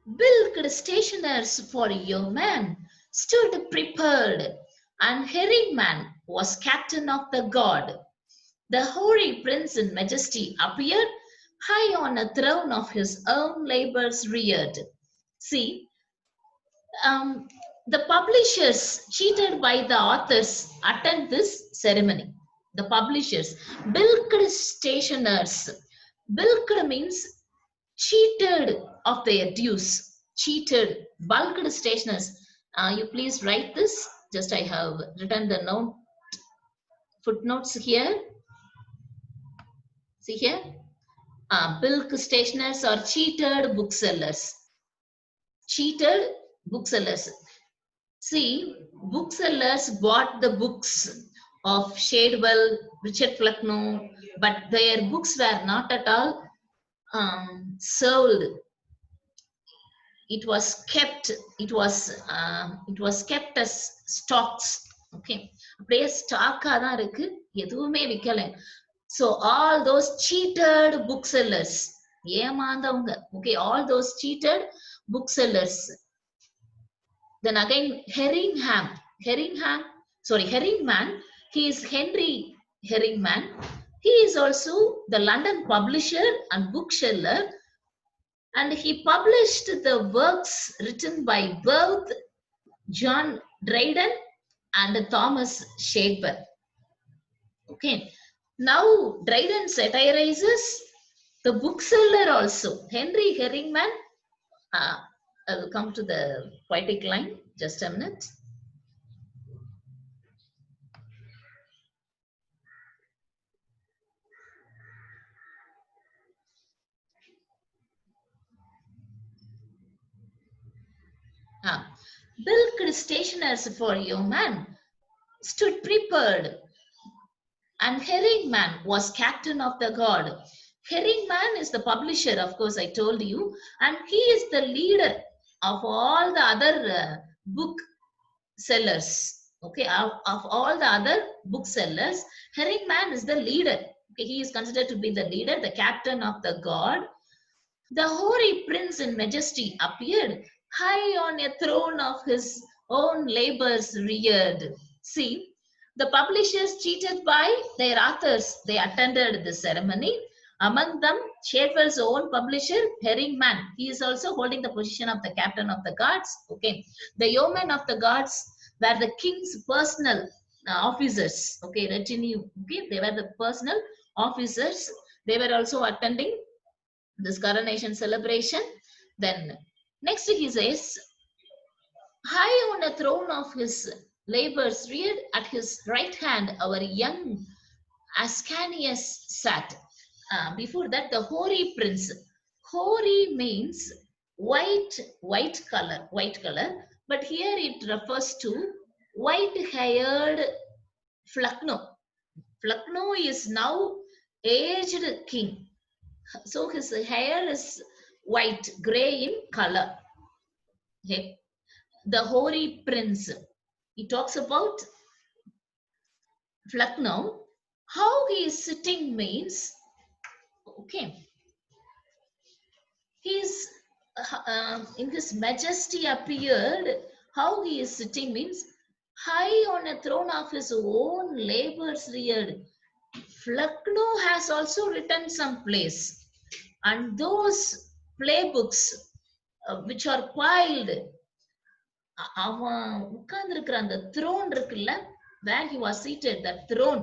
Bilked stationers for yeomen stood prepared, and Herringman was captain of the guard. The hoary prince in majesty appeared, high on a throne of his own labors reared. See, um, the publishers, cheated by the authors, attend this ceremony. The publishers, bilked stationers. Bilked means cheated of their dues. Cheated, bulked stationers. You please write this. Just I have written the note footnotes here. See here. Bilk stationers or cheated booksellers. Cheated booksellers. See, booksellers bought the books of Shadwell, Richard Flecknoe, but their books were not at all sold. It was kept. It was kept as stocks. Okay, அப்படியே ஸ்டாக்கா தான் இருக்கு, எதுவுமே விற்கல. So all those cheated booksellers, ஏமாந்தவங்க. Okay, all those cheated booksellers. Then again, Herringman. He is Henry Herringman. He is also the London publisher and bookseller, and he published the works written by both John Dryden and Thomas Shadwell. Okay, now Dryden satirizes the bookseller also, Henry Herringman. I will come to the poetic line, just a minute. Bilked stationers for yeomen stood prepared, and Herringman was captain of the guard. Herringman is the publisher, of course, I told you, and he is the leader of all the other book sellers. Okay, of all the other booksellers, Herringman is the leader. Okay, he is considered to be the leader, the captain of the guard. The hoary prince in majesty appeared, high on a throne of his own labors reared. See, the publishers, cheated by their authors, they attended the ceremony. Among them, Shadwell's own publisher, Herringman. He is also holding the position of the captain of the guards. Okay, the yeomen of the guards were the king's personal officers. Okay, retinue. Okay, they were the personal officers. They were also attending this coronation celebration. Then next he says, high on a throne of his labors reared, at his right hand our young Ascanius sat. Before that, the hoary prince. Hoary means white color, but here it refers to white-haired Flecknoe. Flecknoe is now aged king, so his hair is white, gray in color. Okay. The hoary prince. He talks about Flecknoe. How he is sitting means, okay, he is in his majesty appeared. How he is sitting means, high on a throne of his own labors reared. Flecknoe has also written some plays, and those playbooks which are piled, அவன் உட்கார்ந்துருக்கிற அந்த thrown இருக்குல்ல, where he was seated, that throne,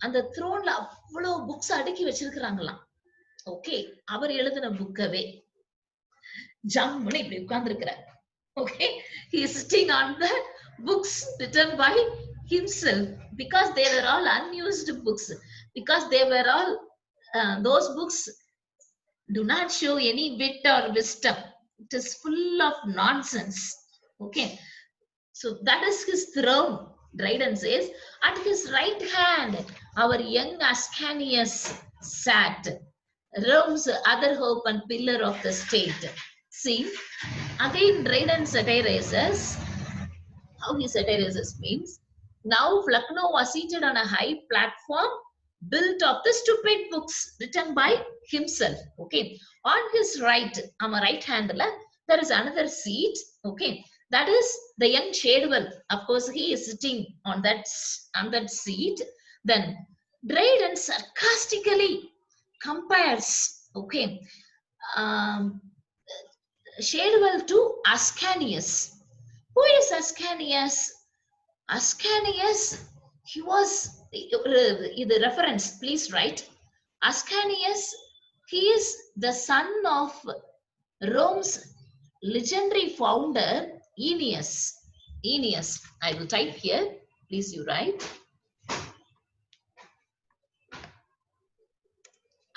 அந்த த்ரோன்ல அவ்வளவு books அடுக்கி வச்சிருக்கிறாங்களாம். Okay, அவர் எழுதின புக்கவே ஜம்முன்னு இப்படி உட்கார்ந்துருக்கிறார். Okay, he is sitting on the books written by himself, because they were all unused books, because they were all those books do not show any wit or wisdom. It is full of nonsense. Okay, so that is his throne. Dryden says, at his right hand our young Ascanius sat, Rome's other hope and pillar of the state. See, again Dryden satirizes. How he satirizes means, now Flecknoe was seated on a high platform built of the stupid books written by himself. Okay, on his right, our right hand, There is another seat. Okay, that is the young Shadwell. Of course, he is sitting on that seat. Then Dryden sarcastically compares, okay, um, Shadwell to Ascanius. Who is Ascanius? Ascanius, he was the reference, please write. Ascanius, he is the son of Rome's legendary founder, Aeneas. Aeneas, I will type here. Please, you write.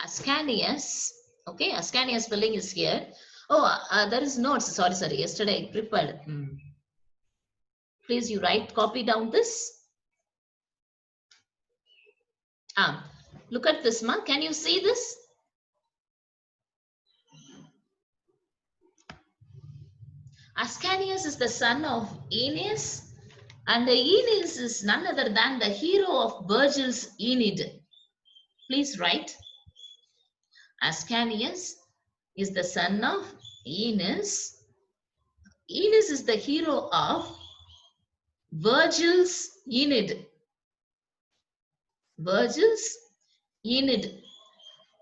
Ascanius. Okay, Ascanius spelling is here. Oh, there is notes. Sorry. Yesterday I prepared. Please, you write. Copy down this. Look at this, ma. Can you see this? Ascanius is the son of Aeneas, and the Aeneas is none other than the hero of Virgil's Aeneid. Please write. Ascanius is the son of Aeneas. Aeneas is the hero of Virgil's Aeneid. Virgil's Aeneid.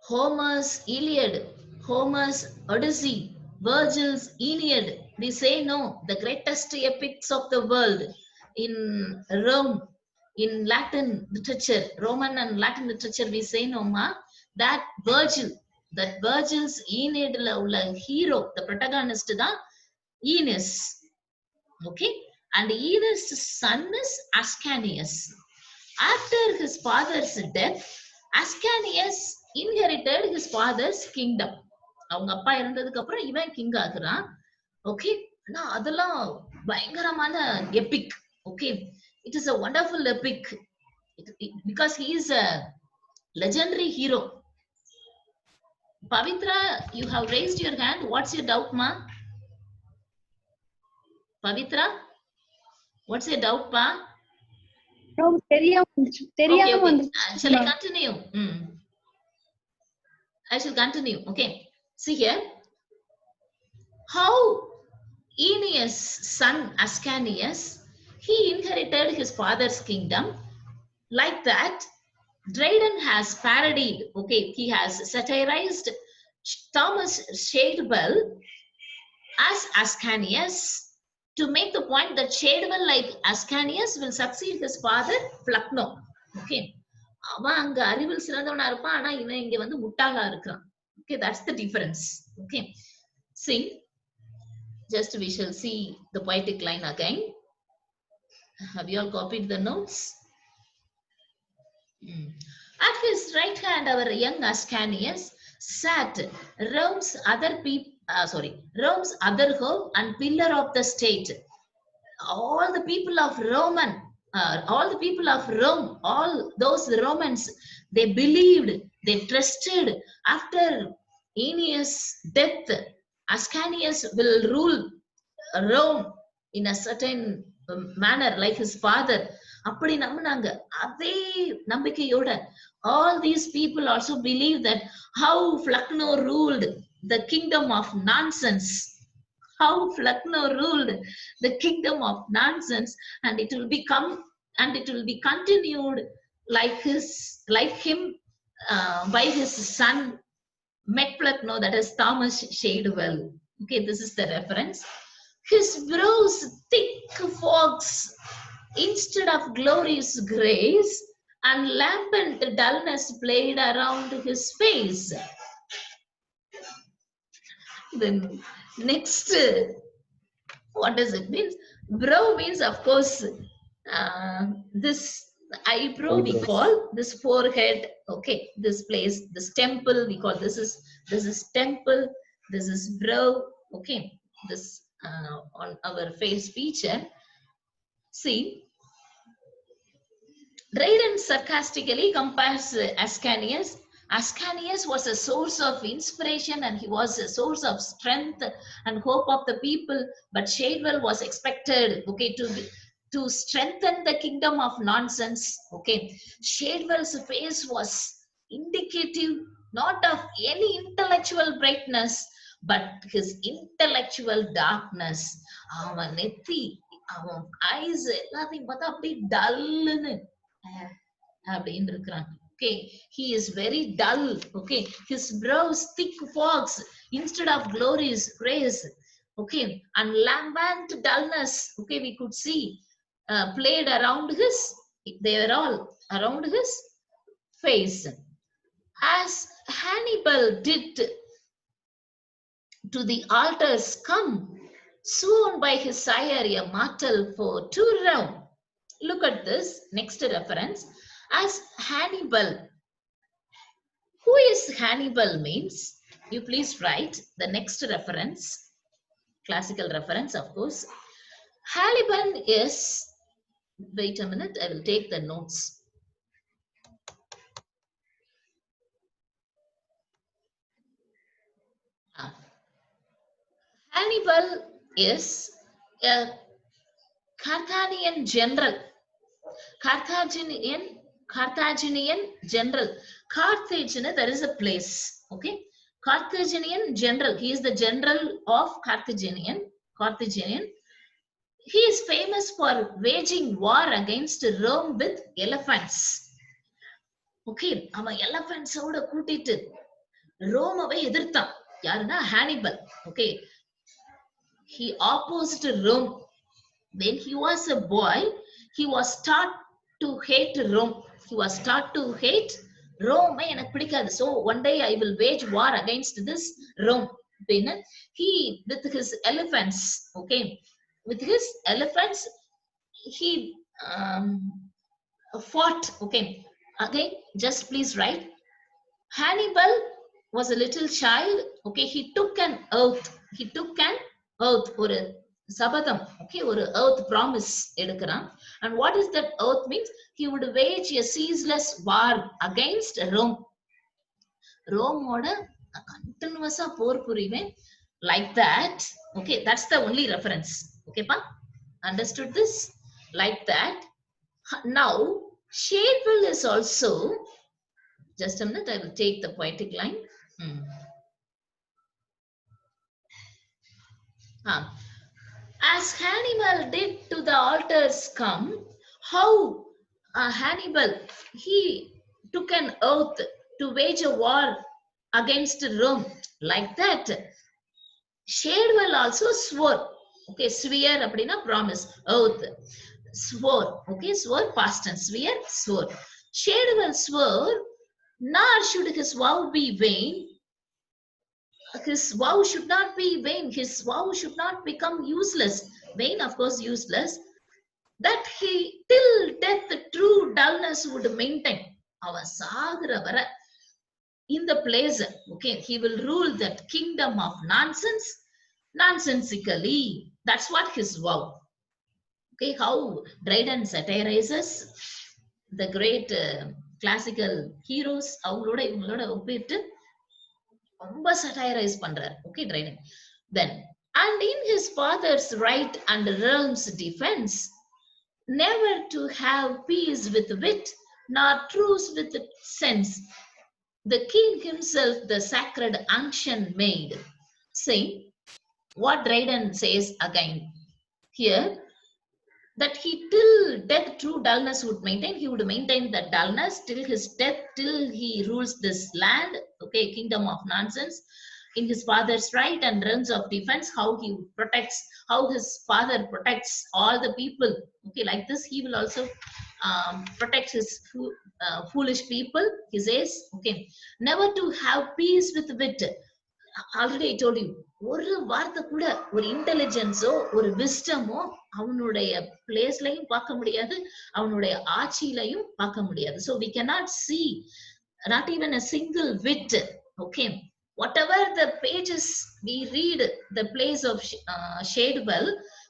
Homer's Iliad, Homer's Odyssey, Virgil's Aeneid. We say no, the greatest epics of the world in Rome, in Latin literature, Roman and Latin literature, we say no, ma. That Virgil's Aeneid hero, the protagonist, the Aeneas. Okay, and Aeneas' son is Ascanius. After his father's death, Ascanius inherited his father's kingdom. அவங்க அப்பா இறந்ததுக்கு அப்புறம் இவன் king ஆகுறான். Okay, அதெல்லாம் பயங்கரமான Epic. Okay, it is a wonderful epic because he is a legendary hero. Pavitra, you have raised your hand. What's your doubt, ma? Pavitra, what's your doubt, pa? Okay. Shall I continue? I shall continue. Okay. See here. How Aeneas' son Ascanius, he inherited his father's kingdom. Like that, Dryden has parodied, okay, he has satirized Thomas Shadwell as Ascanius to make the point that Shadwell, like Ascanius, will succeed his father Flecknoe. Okay. அவன் அங்க அறிவில் சிறந்தவனா இருப்பான், ஆனா இவன் இங்க வந்து முட்டாளா இருக்கிறான். Okay, that's the difference. Okay. See, just we shall see the poetic line again. Have you all copied the notes? At his right hand, our young Ascanius sat Rome's other hope and pillar of the state. All the people of Rome, all those Romans, they believed, they trusted after Aeneas' death, Ascanius will rule Rome in a certain manner like his father. அப்படி நம்பினாங்க. அதே நம்பிக்கையோட all these people also believe that how Flecknoe ruled the kingdom of nonsense. How Flecknoe ruled the kingdom of nonsense, and it will be continued like him by his son Flecknoe, that is Thomas Shadwell. Okay, this is the reference. His brows thick fogs instead of glorious grace, and lampant dullness played around his face. Then next, what does it mean? Brow means, of course, this eyebrow we call this forehead. Okay, this place, this temple we call this is temple. This is brow. Okay, this on our face feature. See, Dryden sarcastically compares Ascanius. Ascanius was a source of inspiration and he was a source of strength and hope of the people, but Shadwell was expected, okay, to strengthen the kingdom of nonsense. Okay, Shadwell's face was indicative not of any intellectual brightness, but his intellectual darkness, அவன் நெத்தி, அவன் ice எல்லாத்தையும் பார்த்தா அப்படி டல்லுன்னு அப்படின்னு இருக்கிறான். Okay, he is very dull. Okay, his brows thick fogs instead of glorious rays. Okay, and lambent dullness, okay, we could see played around his, they were all around his face. As Hannibal did to the altars come, soon by his sire a mortal foe to roam. Look at this next reference. As Hannibal. Who is Hannibal means? You please write the next reference. Classical reference, of course. Hannibal is, wait a minute, I will take the notes. Hannibal is a Carthaginian general. Carthaginian general. Carthage, there is a place. Okay. Carthaginian general. He is the general of Carthaginian. He is famous for waging war against Rome with elephants. Okay. அவன் elephants ஓட கூட்டிட்டு ரோமவை எதிர்த்தான். யாருன்னா Hannibal. Okay. He opposed Rome. When he was a boy, he was taught to hate Rome. He was taught to hate Rome. எனக்கு பிடிக்காது. So one day I will wage war against this Rome. Then he, with his elephants, okay, with his elephants, he fought. Okay, okay, just please write. Hannibal was a little child. Okay, he took an oath. ஒரு சபதம், okay, ஒரு oath promise எடுக்கிறான். And what is that oath means? He would wage a ceaseless war against Rome. ரோமோட கண்டினியூஸா போர் புரிவேன். Like that. Okay, that's the only reference. Okay, pa? Understood this? Like that. Now, Shadwell is also, just a minute, I will take the poetic line. As Hannibal did to the altars come, how Hannibal, he took an oath to wage a war against Rome. Like that, Shadwell also swore. Okay, swear அப்படின்னா promise, oath. Swore, okay, swore past tense, swear, swore. Shadwell swore, nor should his vow be vain. His vow should not be vain. His vow should not become useless. Vain, of course, useless. That he till death true dullness would maintain. அவன் சாகுற வர in the place, okay, he will rule that kingdom of nonsense nonsensically. That's what his vow. Okay, how Dryden satirizes the great classical heroes, அவங்களோட இவங்களோட ஒப்பிட்டு ரொம்ப satirize பண்றார். Okay, Dryden. Then, and in his father's right and realm's defense, never to have peace with wit, nor truce with sense, the king himself the sacred unction made. Saying what Dryden says again here, that he till death true dullness would maintain. He would maintain that dullness till his death, till he rules this land, okay, kingdom of nonsense, in his father's right and realms of defense, how he protects, how his father protects all the people. Okay, like this, he will also protect his foolish people. He says, okay, never to have peace with wit. Already I told you, ஒரு வார்த்தை கூட ஒரு இன்டெலிஜென்ஸோ ஒரு விஸ்டமோ அவனுடைய பிளேஸ்லயும் பார்க்க முடியாது, அவனுடைய ஆட்சியிலையும் பார்க்க முடியாது. So we cannot see not even a single wit. Okay, whatever the pages we read, the place of Shadwell,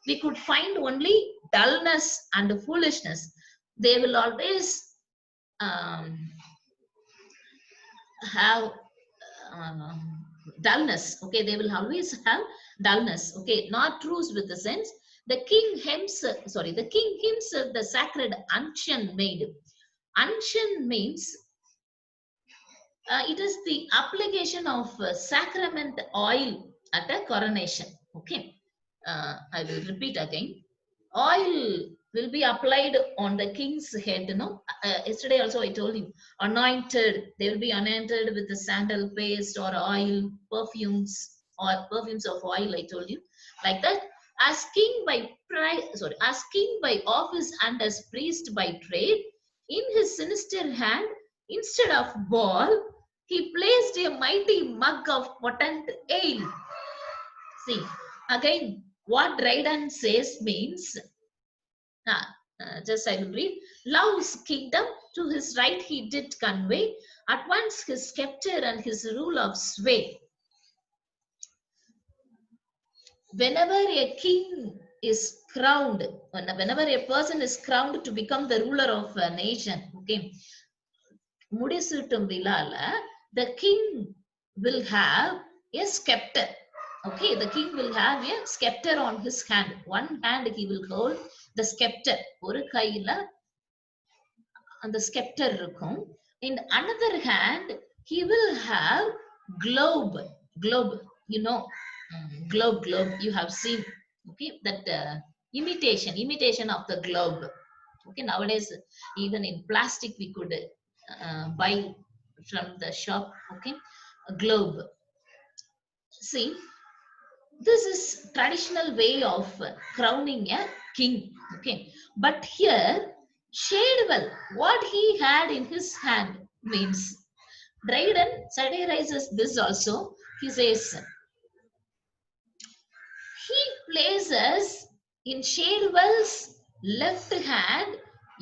we could find only dullness and foolishness. They will always have dullness. Okay, they will always have dullness. Okay, not truce with the sense. The king himself the sacred unction made. Unction means it is the application of sacrament oil at a coronation. Okay, I will repeat again. Oil will be applied on the king's head. Yesterday also I told you, anointed. They will be anointed with the sandal paste or oil, perfumes of oil. I told you like that. As king by office and as priest by trade, in his sinister hand, instead of ball, he placed a mighty mug of potent ale. See, again, what Dryden says means, just I will read, love's kingdom to his right he did convey, at once his scepter and his rule of sway. Whenever a king is crowned, whenever a person is crowned to become the ruler of a nation, okay, Mudisuttum Vilala, the king will have a scepter. Okay, the king will have a scepter on his hand. One hand he will hold the scepter. ஒரு கையில அந்த scepter இருக்கும். In another hand, he will have globe. Globe, you know, globe. You have seen, okay, that imitation of the globe. Okay, nowadays even in plastic we could buy from the shop. Okay, a globe. See, this is traditional way of crowning a king. Okay, but here Shadwell, what he had in his hand means, Dryden satirizes this also. He says he places in Shadwell's left hand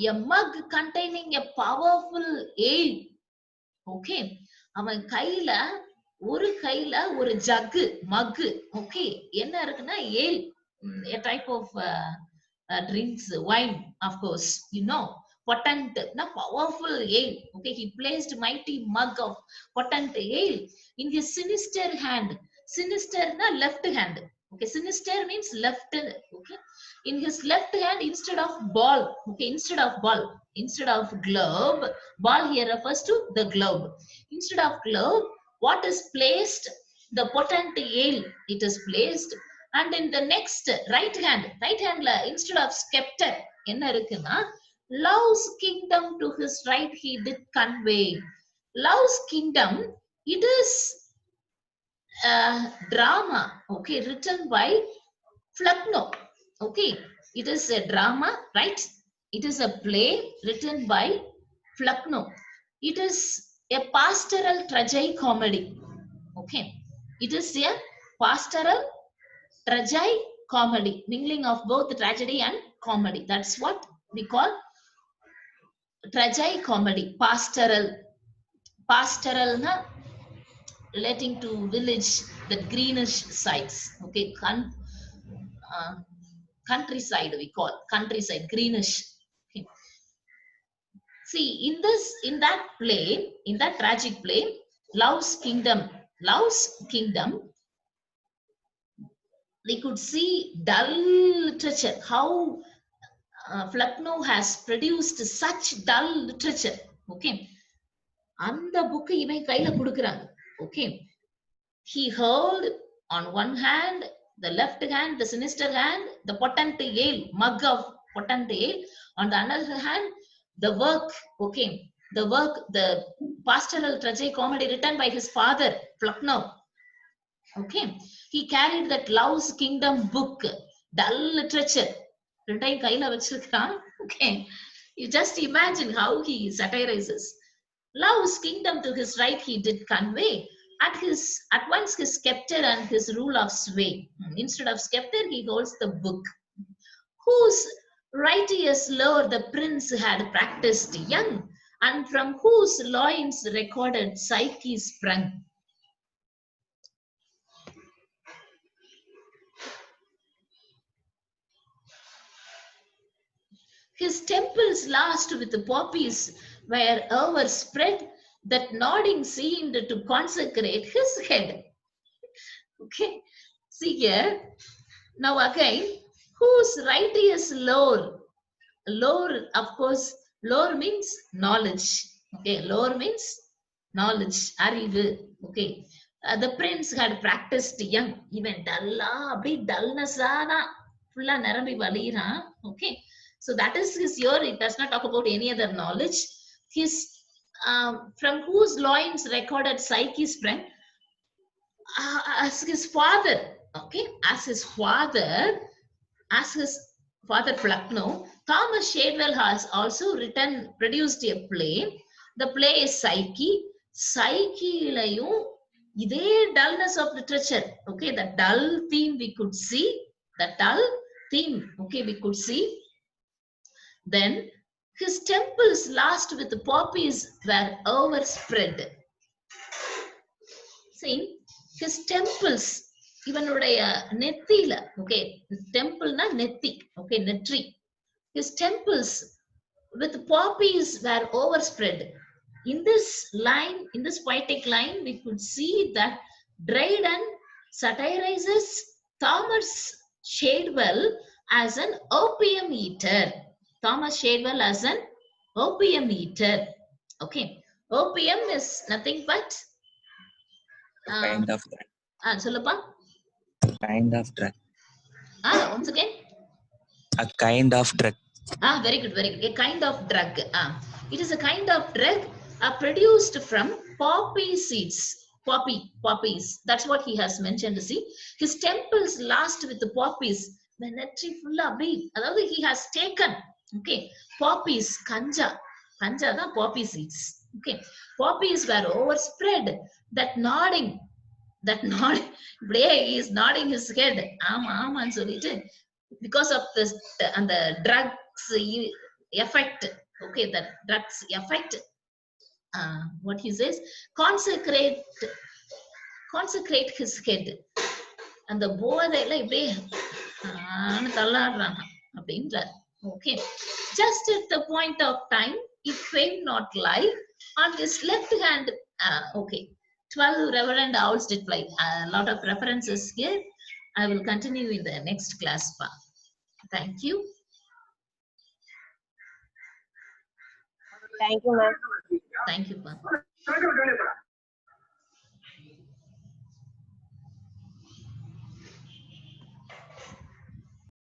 a mug containing a powerful ale. Okay, அவன் கையில ஒரு jug மக்கு. Okay, என்ன இருக்குன்னா ஏல், a type of drinks, wine, of course, you know, potent, powerful ale. Okay, he placed mighty mug of potent ale in his sinister hand. Sinister na left hand. Okay, sinister means left. Okay, in his left hand, instead of ball. Okay, instead of globe, ball here refers to the globe. Instead of globe, what is placed? The potent ale, it is placed. And in the next right hand la, instead of scepter, enna irukuna, love's kingdom to his right he did convey. Love's kingdom, it is a drama, okay, written by Flecknoe. Okay, it is a drama, right? It is a play written by Flecknoe. It is a pastoral tragedy-comedy. Okay, it is a pastoral tragedy-comedy, mingling of both tragedy and comedy. That's what we call tragedy-comedy. Pastoral na relating to village, the greenish sides. Okay, countryside we call countryside, greenish. Okay. See, in that play, in that tragic play, Love's Kingdom, we could see dull literature, how Flecknoe has produced such dull literature. Okay, அந்த book இவன் கையில கொடுக்குறாங்க. Okay, he held on one hand, the left hand, the sinister hand, the potent ale, mug of potent ale. On the other hand, the work, okay, the pastoral tragedy-comedy written by his father, Flecknoe. Okay, he carried that Love's Kingdom book, dull literature. Okay, you just imagine how he satirizes. Love's kingdom to his right he did convey, at once his scepter and his rule of sway. Instead of scepter, he holds the book, whose righteous lore the prince had practiced young, and from whose loins recorded Psyche sprung. His temples last with the poppies were overspread, that nodding seemed to consecrate his head. Okay, see here. Now again, whose righteous lore? Lore, of course, lore means knowledge. Okay, lore means knowledge, arivu. Okay, The prince had practiced young. Even dullness fulla narambi valiran. Okay, so that is his year. It does not talk about any other knowledge. His from whose loins recorded Psyche sprang, as his father. Okay, as his father, Flecknoe, Thomas Shadwell has also produced a play. The play is Psyche. Psyche-layum இதே dullness of literature. Okay, the dull theme we could see. The dull theme, okay, we could see. Then his temples last with poppies were overspread. See, his temples, இவனுடைய நெத்தியில, okay, temple na netti, okay, netri. His temples with poppies were overspread. In this line, in this poetic line, we could see that Dryden satirizes Thomas Shadwell as an opium eater. Thomas Shadwell as an opium eater. Okay, opium is nothing but kind of drug. Solapa. Kind of drug. Once again. A kind of drug. Very good, very good. A kind of drug. It is a kind of drug produced from poppy seeds. Poppies. That's what he has mentioned. See, his temples last with the poppies. The netri full of bee. He has taken. Okay, poppies, kanja the poppy seeds. Okay, poppies were overspread. That nodding. He is nodding his head. And so because of this and the drugs effect. Okay, the drugs effect. What he says, consecrate his head. And the போதையில இப்படியே தள்ளாடுறாங்க அப்படின்றார். Okay, just at the point of time, it failed not lie on his left hand. Okay, 12 reverend owls did fly. A lot of references here. I will continue in the next class. Thank you. Thank you, ma'am. Thank you, ma'am.